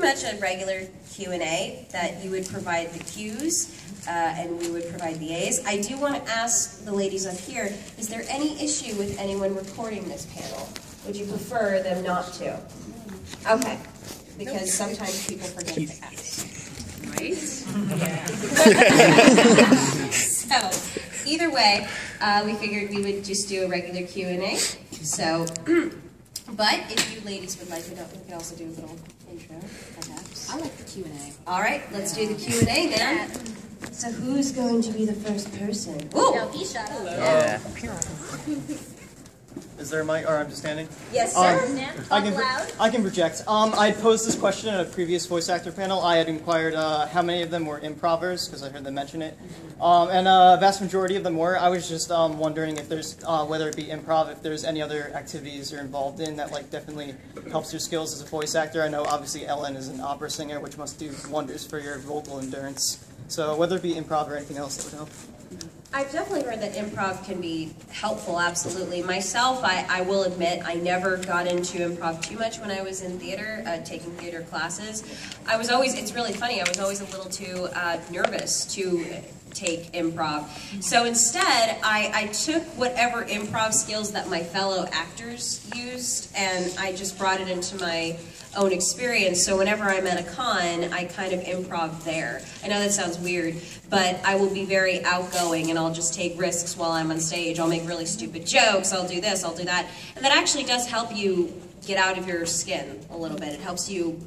much a regular Q&A, that you would provide the Qs and we would provide the As. I do want to ask the ladies up here, is there any issue with anyone recording this panel? Would you prefer them not to? Okay, because sometimes people forget to ask. Right? Yeah. So, either way, we figured we would just do a regular Q&A. So, but if you ladies would like it, we could also do a little intro, perhaps. I like the Q&A. All right, let's do the Q&A then. So who's going to be the first person? Ooh! No, he shut up. Yeah. Is there a mic, or I'm just standing? Yes, sir. I can project. I posed this question at a previous voice actor panel. I had inquired how many of them were improvers, because I heard them mention it. And a vast majority of them were. I was just wondering if there's, whether it be improv, if there's any other activities you're involved in that like definitely helps your skills as a voice actor. I know obviously Ellen is an opera singer, which must do wonders for your vocal endurance. So whether it be improv or anything else, that would help. I've definitely heard that improv can be helpful, absolutely. Myself, I will admit, I never got into improv too much when I was in theater, taking theater classes. I was always, it's really funny, I was always a little too nervous to take improv. So instead, I took whatever improv skills that my fellow actors used, and I just brought it into my own experience. So whenever I'm at a con, I kind of improv there. I know that sounds weird, but I will be very outgoing and I'll just take risks while I'm on stage. I'll make really stupid jokes, I'll do this, I'll do that. And that actually does help you get out of your skin a little bit. It helps you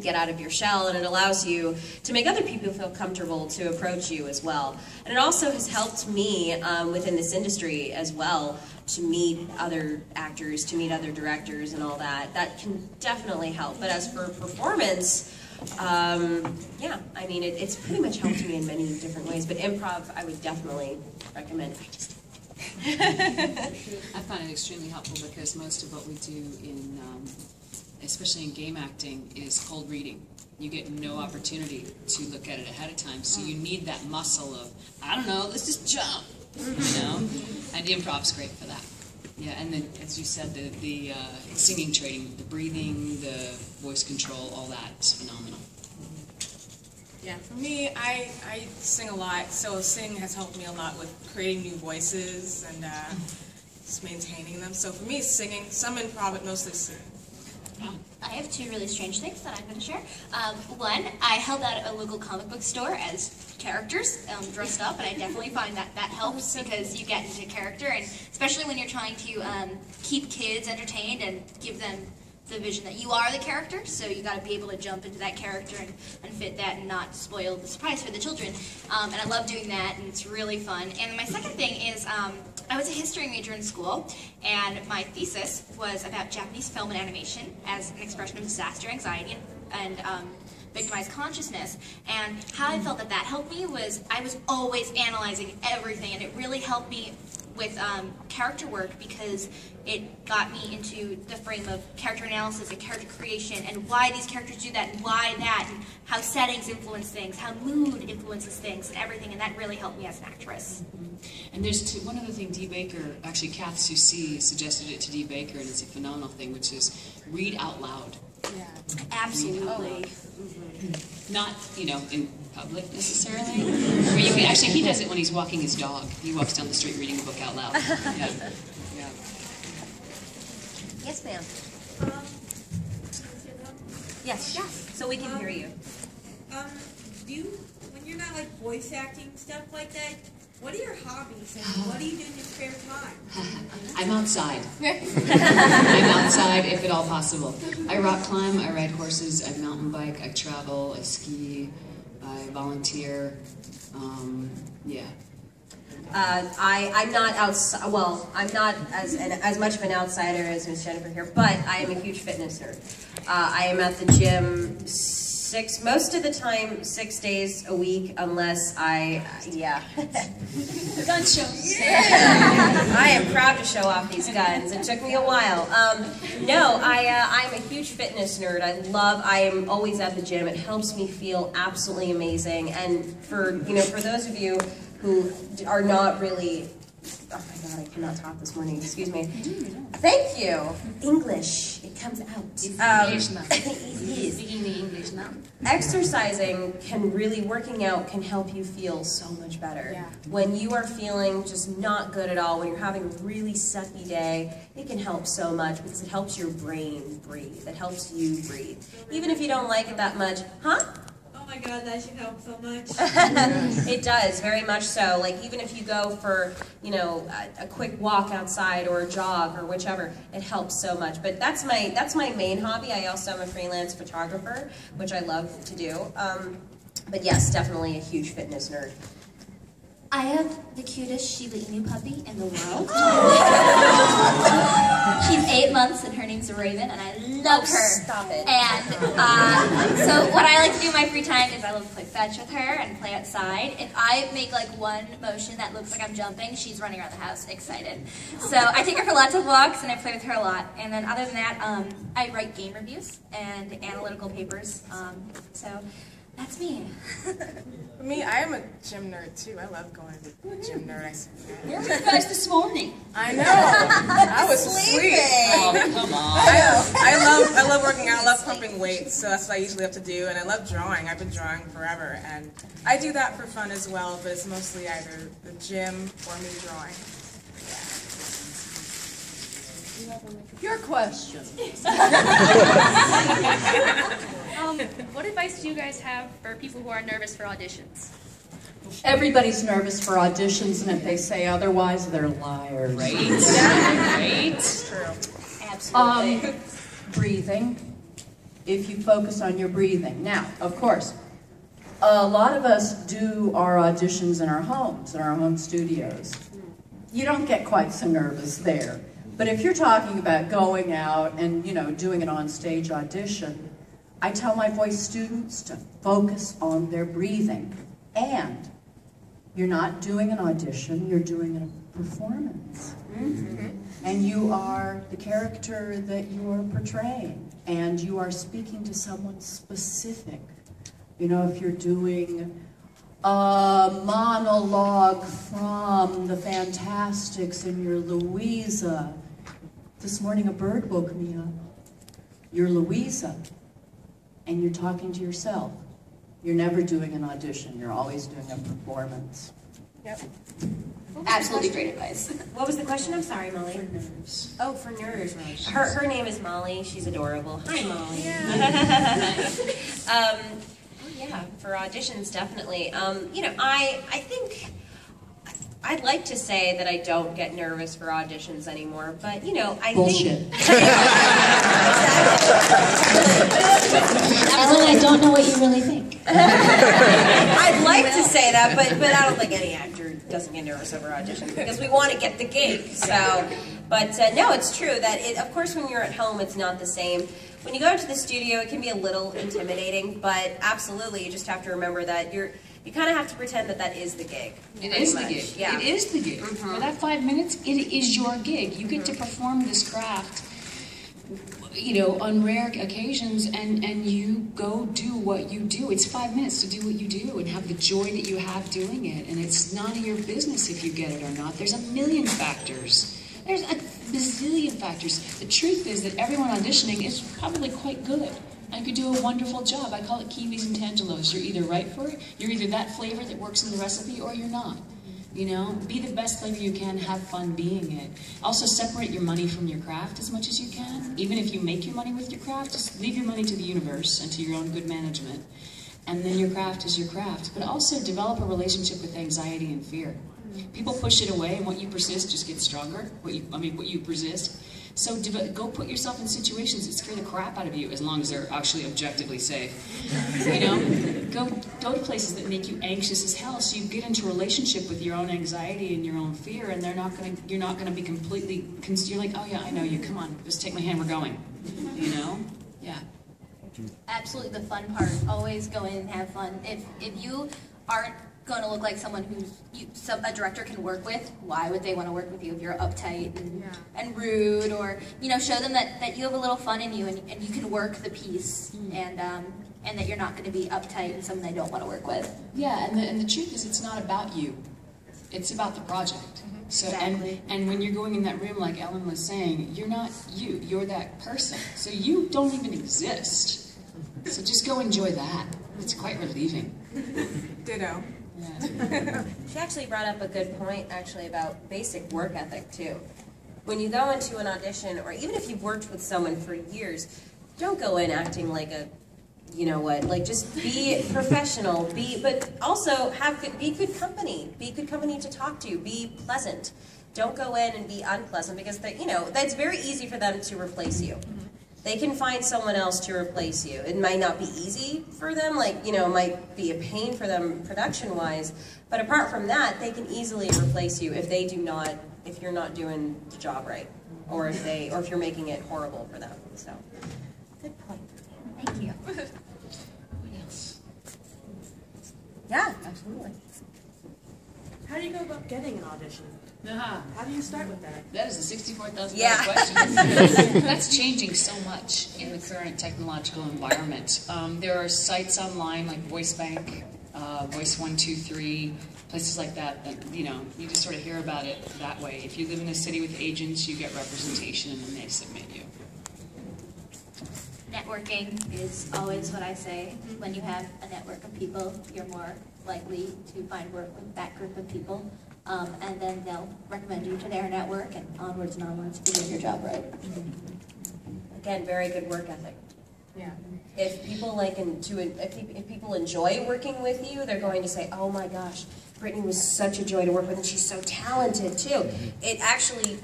get out of your shell, and it allows you to make other people feel comfortable to approach you as well. And it also has helped me within this industry as well to meet other actors, to meet other directors and all that. That can definitely help. But as for performance, yeah, I mean, it's pretty much helped me in many different ways. But improv, I would definitely recommend. I find it extremely helpful because most of what we do in especially in game acting, is cold reading. You get no opportunity to look at it ahead of time, so you need that muscle of, I don't know, let's just jump, you know? And improv's great for that. Yeah, and then, as you said, the singing training, the breathing, the voice control, all that is phenomenal. Yeah, for me, I sing a lot, so sing has helped me a lot with creating new voices and just maintaining them. So for me, singing, some improv, but mostly singing. I have two really strange things that I'm going to share. One, I helped out at a local comic book store as characters, dressed up, and I definitely find that helps because you get into character, and especially when you're trying to keep kids entertained and give them the vision that you are the character, so you got to be able to jump into that character and fit that and not spoil the surprise for the children. And I love doing that, and it's really fun. And my second thing is I was a history major in school, and my thesis was about Japanese film and animation as an expression of disaster anxiety and victimized consciousness. And how I felt that helped me was I was always analyzing everything, and it really helped me with character work because it got me into the frame of character analysis and character creation and why these characters do that and why that and how settings influence things, how mood influences things and everything, and that really helped me as an actress. And there's one other thing Dee Baker, actually Kath Soucy suggested it to Dee Baker, and it's a phenomenal thing, which is read out loud. Yeah, absolutely. Not, you know, in public necessarily. Where you can, actually, he does it when he's walking his dog. He walks down the street reading a book out loud. Yeah. Yeah. Yes, ma'am. Yes. So we can hear you. When you're not like voice acting, stuff like that, what are your hobbies and what do you do in your spare time? I'm outside. I'm outside if at all possible. I rock climb, I ride horses, I mountain bike, I travel, I ski, I volunteer. Yeah. I'm not outside. Well, I'm not as much of an outsider as Miss Jennifer here, but I am a huge fitness nerd. I am at the gym most of the time, 6 days a week, unless yeah. Gun show. Yeah. I am proud to show off these guns. It took me a while. No, I'm a huge fitness nerd. I am always at the gym. It helps me feel absolutely amazing. And for those of you who are not really, oh my God, I cannot talk this morning, excuse me. Thank you. English, it comes out. It's English now. It is. Speaking the English in them. Exercising working out can help you feel so much better. Yeah. When you are feeling just not good at all, when you're having a really sucky day, it can help so much because it helps your brain breathe. It helps you breathe. Even if you don't like it that much, huh? Oh my God, that should help so much. It does, very much so. Like even if you go for, you know, a quick walk outside or a jog or whichever, it helps so much. But that's my main hobby. I also am a freelance photographer, which I love to do. But yes, definitely a huge fitness nerd. I have the cutest Shiba Inu puppy in the world. She's 8 months and her name's Raven, and I love her. Stop it. And so what I like to do in my free time is I love to play fetch with her and play outside. If I make like one motion that looks like I'm jumping, she's running around the house excited. So I take her for lots of walks and I play with her a lot. And then other than that, I write game reviews and analytical papers. So that's me. For me, I am a gym nerd too. I love going to the gym nerd. I say that. Where were you guys this morning? I know. I was asleep. Oh, come on. I love working out. I love pumping weights, so that's what I usually have to do. And I love drawing. I've been drawing forever, and I do that for fun as well. But it's mostly either the gym or me drawing. Your question. What advice do you guys have for people who are nervous for auditions? Everybody's nervous for auditions, and if they say otherwise, they're liars. Right? Right? It's true. Absolutely. Breathing. If you focus on your breathing. Now, of course, a lot of us do our auditions in our homes, in our home studios. You don't get quite so nervous there. But if you're talking about going out and, you know, doing an on-stage audition, I tell my voice students to focus on their breathing. And you're not doing an audition, you're doing a performance. And you are the character that you're portraying. And you are speaking to someone specific. You know, if you're doing a monologue from the Fantastics and you're Louisa. This morning a bird woke me up. You're Louisa, and you're talking to yourself. You're never doing an audition. You're always doing a performance. Yep. Absolutely great advice. What was the question? I'm sorry, Molly. For nerves. Oh, for nerves. Her name is Molly. She's adorable. Hi, Molly. Yeah, for auditions, definitely. You know, I think I'd like to say that I don't get nervous for auditions anymore, but you know, I Bullshit. think. Ellen, I don't know what you really think. I'd like to say that, but I don't think any actor doesn't get nervous over auditions because we want to get the gig. So, but no, it's true that of course when you're at home, it's not the same. When you go to the studio, it can be a little intimidating, but absolutely, you just have to remember that you kind of have to pretend that is the gig. It is the gig. Yeah. It is the gig. For that 5 minutes, it is your gig. You get to perform this craft, you know, on rare occasions, and you go do what you do. It's 5 minutes to do what you do and have the joy that you have doing it. And it's none of your business if you get it or not. There's a million factors. There's a bazillion factors. The truth is that everyone auditioning is probably quite good. And could do a wonderful job. I call it kiwis and tangelos. You're either right for it, you're either that flavor that works in the recipe, or you're not. You know, be the best flavor you can, have fun being it. Also separate your money from your craft as much as you can. Even if you make your money with your craft, just leave your money to the universe and to your own good management. And then your craft is your craft. But also develop a relationship with anxiety and fear. People push it away, and what you persist just gets stronger. What you persist. So go put yourself in situations that scare the crap out of you, as long as they're actually objectively safe. You know, go to places that make you anxious as hell, so you get into a relationship with your own anxiety and your own fear, and you're not gonna be completely. You're like, oh yeah, I know you. Come on, just take my hand. We're going. You know, yeah. Absolutely, the fun part. Always go in and have fun. If you aren't going to look like someone a director can work with, why would they want to work with you if you're uptight and rude, or you know, show them that you have a little fun in you and you can work the piece, and that you're not going to be uptight and someone they don't want to work with. Yeah, and the truth is, it's not about you. It's about the project. So Exactly. and when you're going in that room, like Ellen was saying, you're not you. You're that person. So you don't even exist. So just go enjoy that. It's quite relieving. Ditto. Yeah. She actually brought up a good point, actually, about basic work ethic, too. When you go into an audition, or even if you've worked with someone for years, don't go in acting like a, you know what, like just be professional, but also be good company. Be good company to talk to, be pleasant. Don't go in and be unpleasant because, that's very easy for them to replace you. They can find someone else to replace you. It might not be easy for them, it might be a pain for them production-wise, but apart from that, they can easily replace you if you're not doing the job right, or if you're making it horrible for them. So, good point. Thank you. What else? Yeah, absolutely. How do you go about getting an audition? How do you start with that? That is a $64,000 Yeah. question. That's changing so much in the current technological environment. There are sites online like VoiceBank, Voice 123, places like that, you just sort of hear about it that way. If you live in a city with agents, you get representation and then they submit you. Networking is always what I say. When you have a network of people, you're more likely to find work with that group of people. And then they'll recommend you to their network, and onwards and onwards to do your job right. Again, very good work ethic. Yeah. If people enjoy working with you, they're going to say, "Oh my gosh, Brittany was such a joy to work with, and she's so talented too." It actually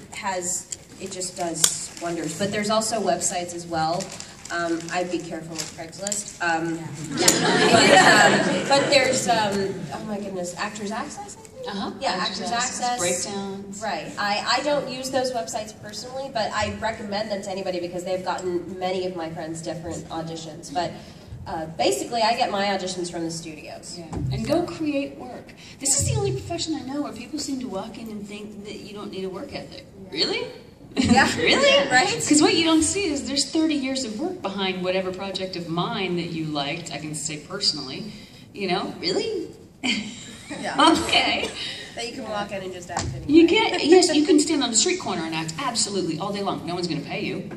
it just does wonders. But there's also websites as well. I'd be careful with Craigslist. But there's, oh my goodness, Actors Access, I think? Yeah, Actors Access. Breakdowns. Right. I don't use those websites personally, but I recommend them to anybody because they've gotten many of my friends different auditions. But basically, I get my auditions from the studios. Yeah. And go create work. This is the only profession I know where people seem to walk in and think that you don't need a work ethic. Really? Yeah. Really? Right? Because what you don't see is there's 30 years of work behind whatever project of mine that you liked, I can say personally. Really? Yeah. Okay. That you can walk in and just act anyway. Yes, you can stand on the street corner and act absolutely all day long. No one's going to pay you,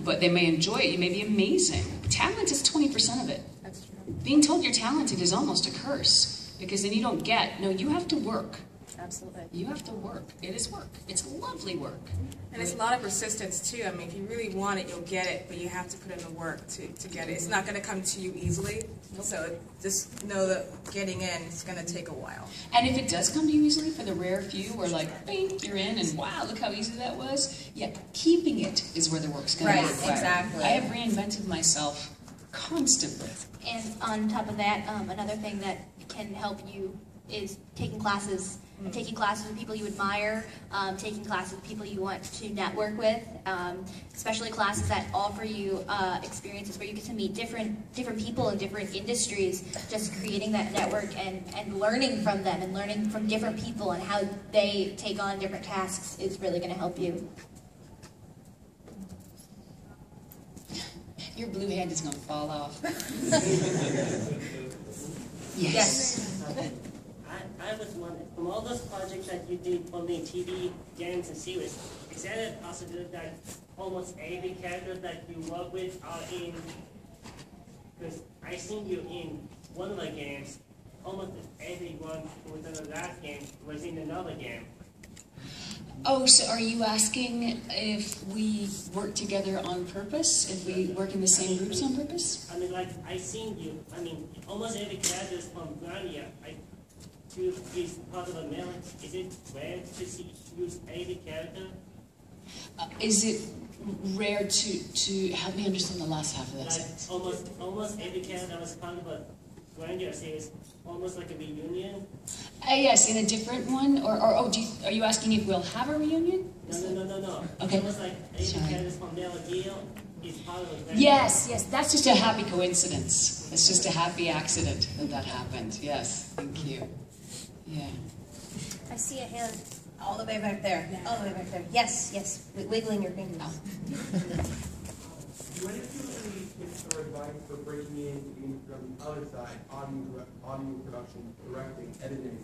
but they may enjoy it. You may be amazing. Talent is 20% of it. That's true. Being told you're talented is almost a curse because then you don't get, no, you have to work. Absolutely. You have to work. It is work. It's lovely work. And it's a lot of persistence too. I mean, if you really want it, you'll get it, but you have to put in the work to get it. It's not going to come to you easily. So just know that getting in is going to take a while. And if it does come to you easily, for the rare few where bing, you're in, and wow, look how easy that was. Yeah, keeping it is where the work's going to be required. Exactly. I have reinvented myself constantly. And on top of that, another thing that can help you is taking classes. Taking classes with people you admire, taking classes with people you want to network with, especially classes that offer you experiences where you get to meet different people in different industries, just creating that network and learning from them and learning from different people and how they take on different tasks is really going to help you. Your blue hand is going to fall off. Yes. I was wondering, from all those projects that you did for me, TV, games, and series, is there a possibility that almost every character that you work with are in? Because I seen you in one of the games, almost everyone who was in the last game was in another game. Oh, so are you asking if we work together on purpose? If we work in the same groups on purpose? I mean, I seen you. I mean, almost every character is from Grandia. Is part of a male. Is it rare to use every character? Is it rare to help me understand the last half of that sentence? Almost every character was part of a Grandia series, almost like a reunion. Yes, in a different one, are you asking if we'll have a reunion? No. Okay. Almost like every character from Metal Gear is part of a Grandia. Yes, that's just a happy coincidence. It's just a happy accident that happened. Yes, thank you. Yeah. I see a hand all the way back there. All the way back there. Yes. Wiggling your fingers. What if you any tips or advice for breaking in from the other side, audio production, directing, editing,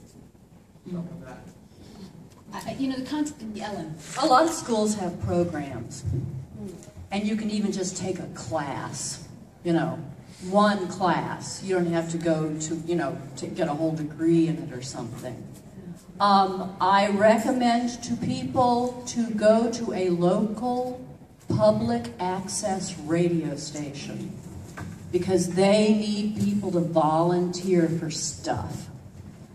stuff like that? The content, Ellen. A lot of schools have programs, and you can even just take a class you know, one class. You don't have to go to, you know, to get a whole degree in it or something. I recommend to people to go to a local public access radio station because they need people to volunteer for stuff.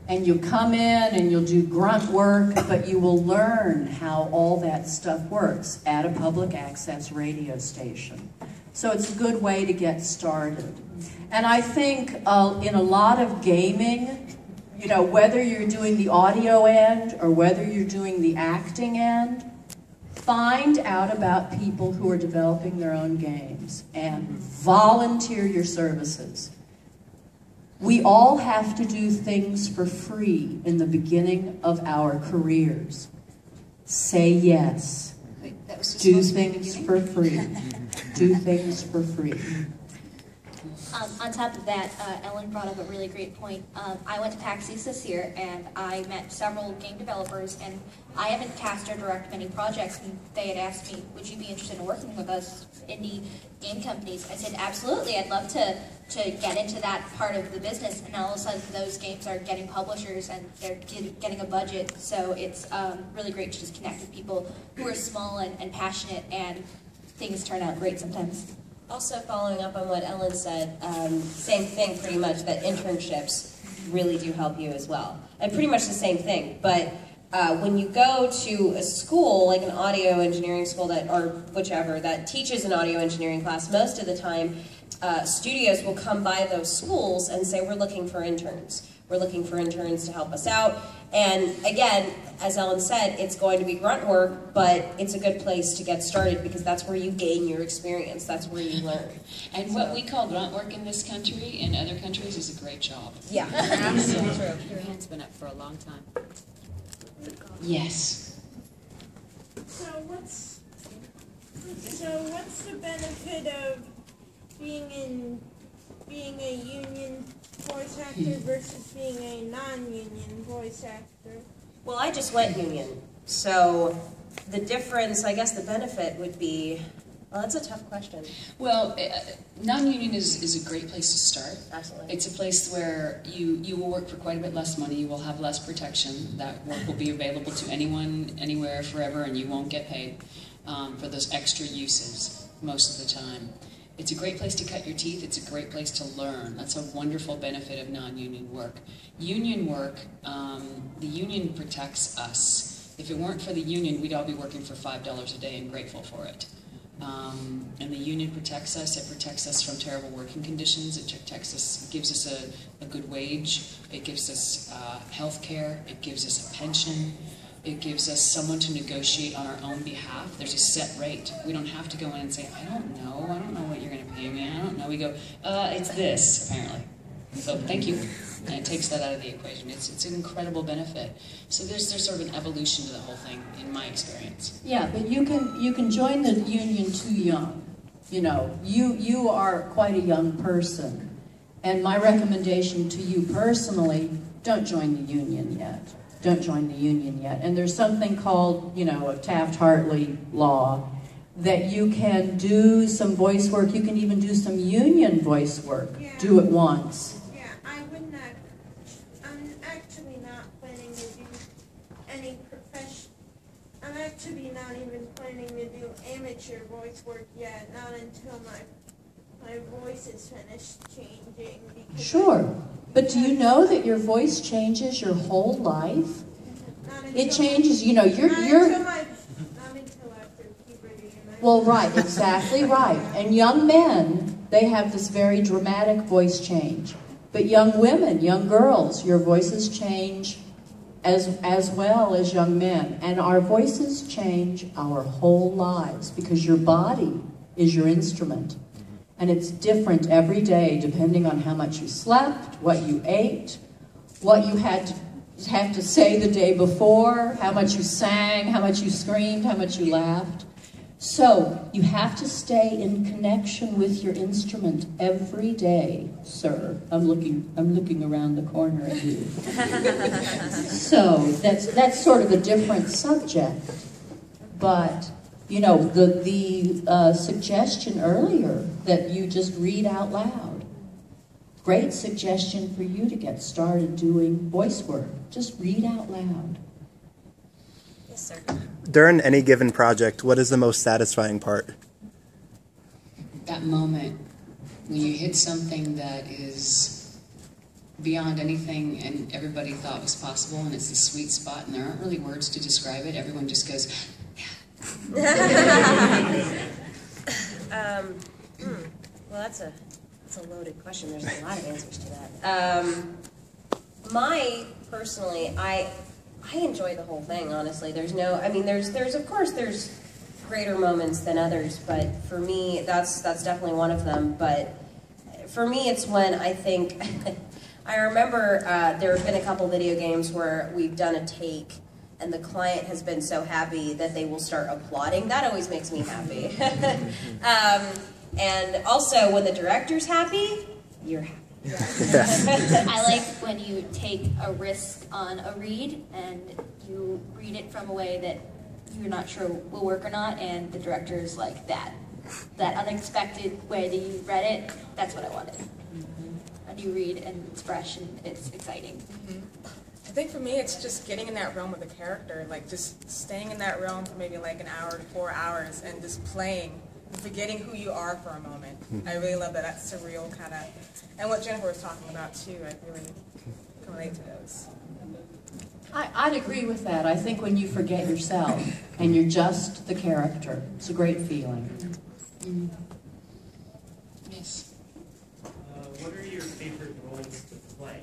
And you come in and you'll do grunt work, but you will learn how all that stuff works at a public access radio station. So it's a good way to get started. And I think in a lot of gaming, you know, whether you're doing the audio end or whether you're doing the acting end, find out about people who are developing their own games and volunteer your services. We all have to do things for free in the beginning of our careers. Say yes. Wait, that was just Do supposed to be the things beginning? for free. Do things for free. On top of that, Ellen brought up a really great point. I went to PAX East this year, and I met several game developers, and I haven't cast or directed many projects, and they had asked me, would you be interested in working with us, indie game companies? I said, absolutely, I'd love to get into that part of the business, and all of a sudden those games are getting publishers, and they're getting a budget, so it's really great to just connect with people who are small and passionate, and things turn out great sometimes. Also, following up on what Ellen said, same thing pretty much, that internships really do help you as well. And pretty much the same thing, but when you go to a school, like an audio engineering school that, or whichever, that teaches an audio engineering class, most of the time, studios will come by those schools and say, we're looking for interns. We're looking for interns to help us out. And again, as Ellen said, it's going to be grunt work, but it's a good place to get started because that's where you gain your experience. That's where you learn. And what we call grunt work in this country, in other countries, is a great job. Yeah, absolutely true. Your hand's been up for a long time. Yes. So what's the benefit of being a union voice actor versus being a non-union voice actor? Well, I just went union, so the difference, I guess the benefit would be, well, that's a tough question. Well, non-union is a great place to start. Absolutely. It's a place where you will work for quite a bit less money, you will have less protection, that work will be available to anyone, anywhere, forever, and you won't get paid for those extra uses most of the time. It's a great place to cut your teeth, it's a great place to learn. That's a wonderful benefit of non-union work. Union work, the union protects us. If it weren't for the union, we'd all be working for $5 a day and grateful for it. And the union protects us. It protects us from terrible working conditions. It protects us, gives us a good wage. It gives us health care. It gives us a pension. It gives us someone to negotiate on our own behalf. There's a set rate. We don't have to go in and say, I don't know what you're going to pay me. I don't know. We go, it's this, apparently. So thank you. And it takes that out of the equation. It's an incredible benefit. So there's sort of an evolution to the whole thing, in my experience. Yeah, but you can join the union too young. You know, you are quite a young person. And my recommendation to you personally, don't join the union yet. Don't join the union yet. And there's something called, you know, a Taft-Hartley law that you can do some voice work. You can even do some union voice work. Yeah. Do it once. Yeah, I'm actually not planning to do any I'm actually not even planning to do amateur voice work yet, not until my voice is finished changing. Sure. But do you know that your voice changes your whole life? It changes, you know, you're not until after puberty. well, right, exactly right. And young men, they have this very dramatic voice change. But young women, young girls, your voices change as well as young men. And our voices change our whole lives because your body is your instrument. And it's different every day depending on how much you slept, what you ate, what you have to say the day before, how much you sang, how much you screamed, how much you laughed. So you have to stay in connection with your instrument every day, sir. I'm looking around the corner at you. So that's sort of a different subject. But You know, the suggestion earlier that you just read out loud. Great suggestion for you to get started doing voice work. Just read out loud. Yes, sir. During any given project, what is the most satisfying part? That moment when you hit something that is beyond anything and everybody thought was possible, and it's a sweet spot, and there aren't really words to describe it. Everyone just goes, Well, that's a loaded question. There's a lot of answers to that. Personally, I enjoy the whole thing. Honestly, there's of course there's greater moments than others, but for me, that's definitely one of them. But for me, it's when I think I remember there have been a couple video games where we've done a take, and the client has been so happy that they will start applauding. That always makes me happy. And also, when the director's happy, you're happy. I like when you take a risk on a read and you read it from a way that you're not sure will work or not, and the director's like that unexpected way that you read it. That's what I wanted. A new read, and it's fresh and it's exciting. I think for me, it's just getting in that realm with the character, like just staying in that realm for maybe like an hour to 4 hours and just playing, forgetting who you are for a moment. I really love that surreal kind of, and what Jennifer was talking about too, I really can relate to those. I'd agree with that. I think when you forget yourself and you're just the character, it's a great feeling. yes. What are your favorite roles to play?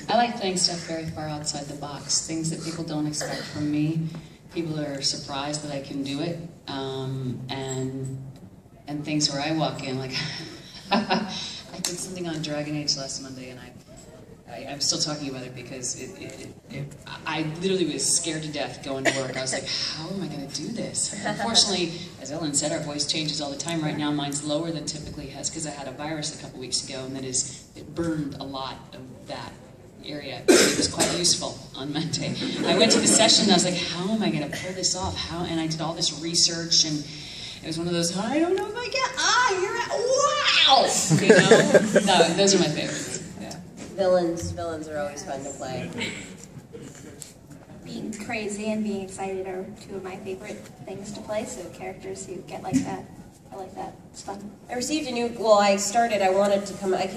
I like playing stuff very far outside the box, things that people don't expect from me. People are surprised that I can do it, and things where I walk in like, I did something on Dragon Age last Monday, and I'm still talking about it because I literally was scared to death going to work. I was like, how am I going to do this? Unfortunately, as Ellen said, our voice changes all the time. Right now, mine's lower than typically has because I had a virus a couple weeks ago, and it burned a lot of that area. It was quite useful on Monday. I went to the session, and I was like, how am I going to pull this off? And I did all this research, and it was one of those, I don't know if I get, wow! You know? No, those are my favorites. Villains are always fun to play. Being crazy and being excited are two of my favorite things to play, so characters who get like that, I like that. It's fun. I received I came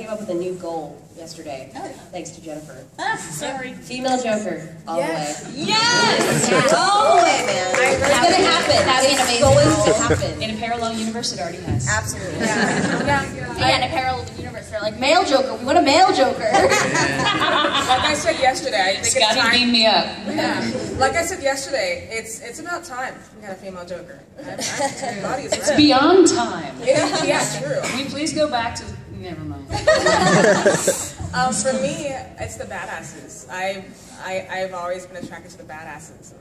up with a new goal yesterday, thanks to Jennifer. Sorry. Female Joker, all the way. Yes! All the way, man. It's going to happen. It's going to happen. In a parallel universe, it already has. Absolutely. Yeah, in a parallel universe, they're like, male Joker, we want a male Joker. Like I said yesterday, I think it's Scotty, time. beam me up. Yeah. Like I said yesterday, it's about time we got a female Joker. It's beyond time. Yeah, true. Can we please go back to... Never mind. For me, it's the badasses. I've always been attracted to the badasses.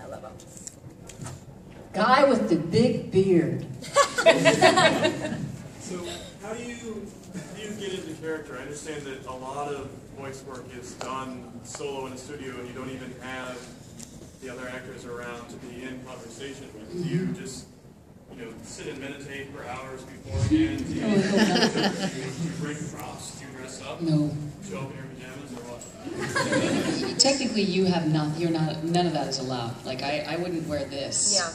I love them. Guy with the big beard. So how do you get into character? I understand that a lot of voice work is done solo in a studio and you don't even have the other actors around to be in conversation with. Do you just sit and meditate for hours beforehand? Do you bring props? Do you dress up? No. Show up in your pajamas or what? Technically, none of that is allowed. Like, I wouldn't wear this. Yeah.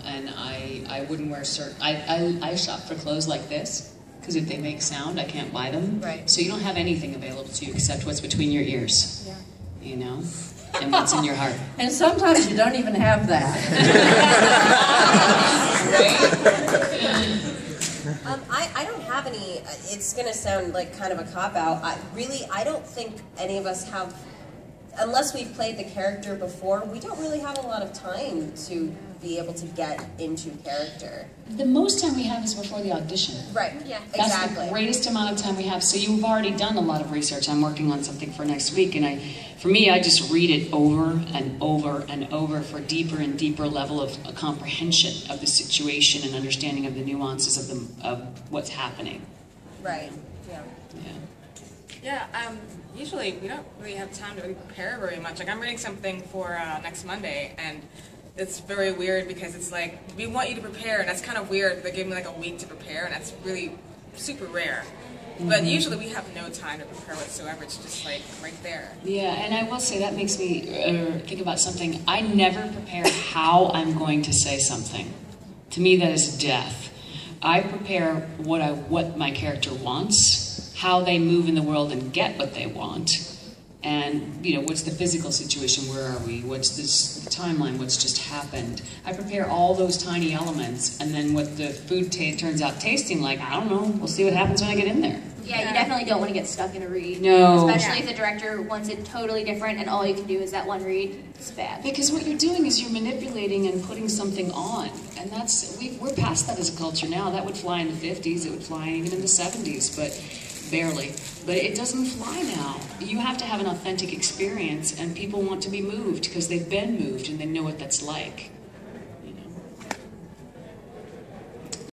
And I wouldn't wear certain... I shop for clothes like this, because if they make sound, I can't buy them. Right. So you don't have anything available to you except what's between your ears. Yeah. And what's in your heart. And sometimes you don't even have that. I don't have any, it's going to sound like kind of a cop-out. I don't think any of us have, unless we've played the character before, we don't really have a lot of time to be able to get into character. The most time we have is before the audition. Right, yeah, That's exactly. the greatest amount of time we have. So you've already done a lot of research. I'm working on something for next week, and for me, I just read it over and over and over for deeper and deeper level of comprehension of the situation and understanding of the nuances of what's happening. Right, yeah. Usually we don't really have time to really prepare very much. Like I'm reading something for next Monday, and it's very weird because it's like, we want you to prepare, and that's kind of weird. They give me like a week to prepare, and that's really super rare. But usually we have no time to prepare whatsoever. It's just like right there. Yeah, and I will say that makes me think about something. I never prepare how I'm going to say something. To me, that is death. I prepare what my character wants, how they move in the world and get what they want, and what's the physical situation, where are we, what's this timeline, what's just happened. I prepare all those tiny elements, and then what the food turns out tasting like, I don't know, we'll see what happens when I get in there. Yeah, you definitely don't want to get stuck in a read. No. Especially if the director wants it totally different and all you can do is that one read. It's bad. Because what you're doing is you're manipulating and putting something on. And we're past that as a culture now. That would fly in the 50s, it would fly even in the 70s, but barely. But it doesn't fly now. You have to have an authentic experience, and people want to be moved because they've been moved and they know what that's like.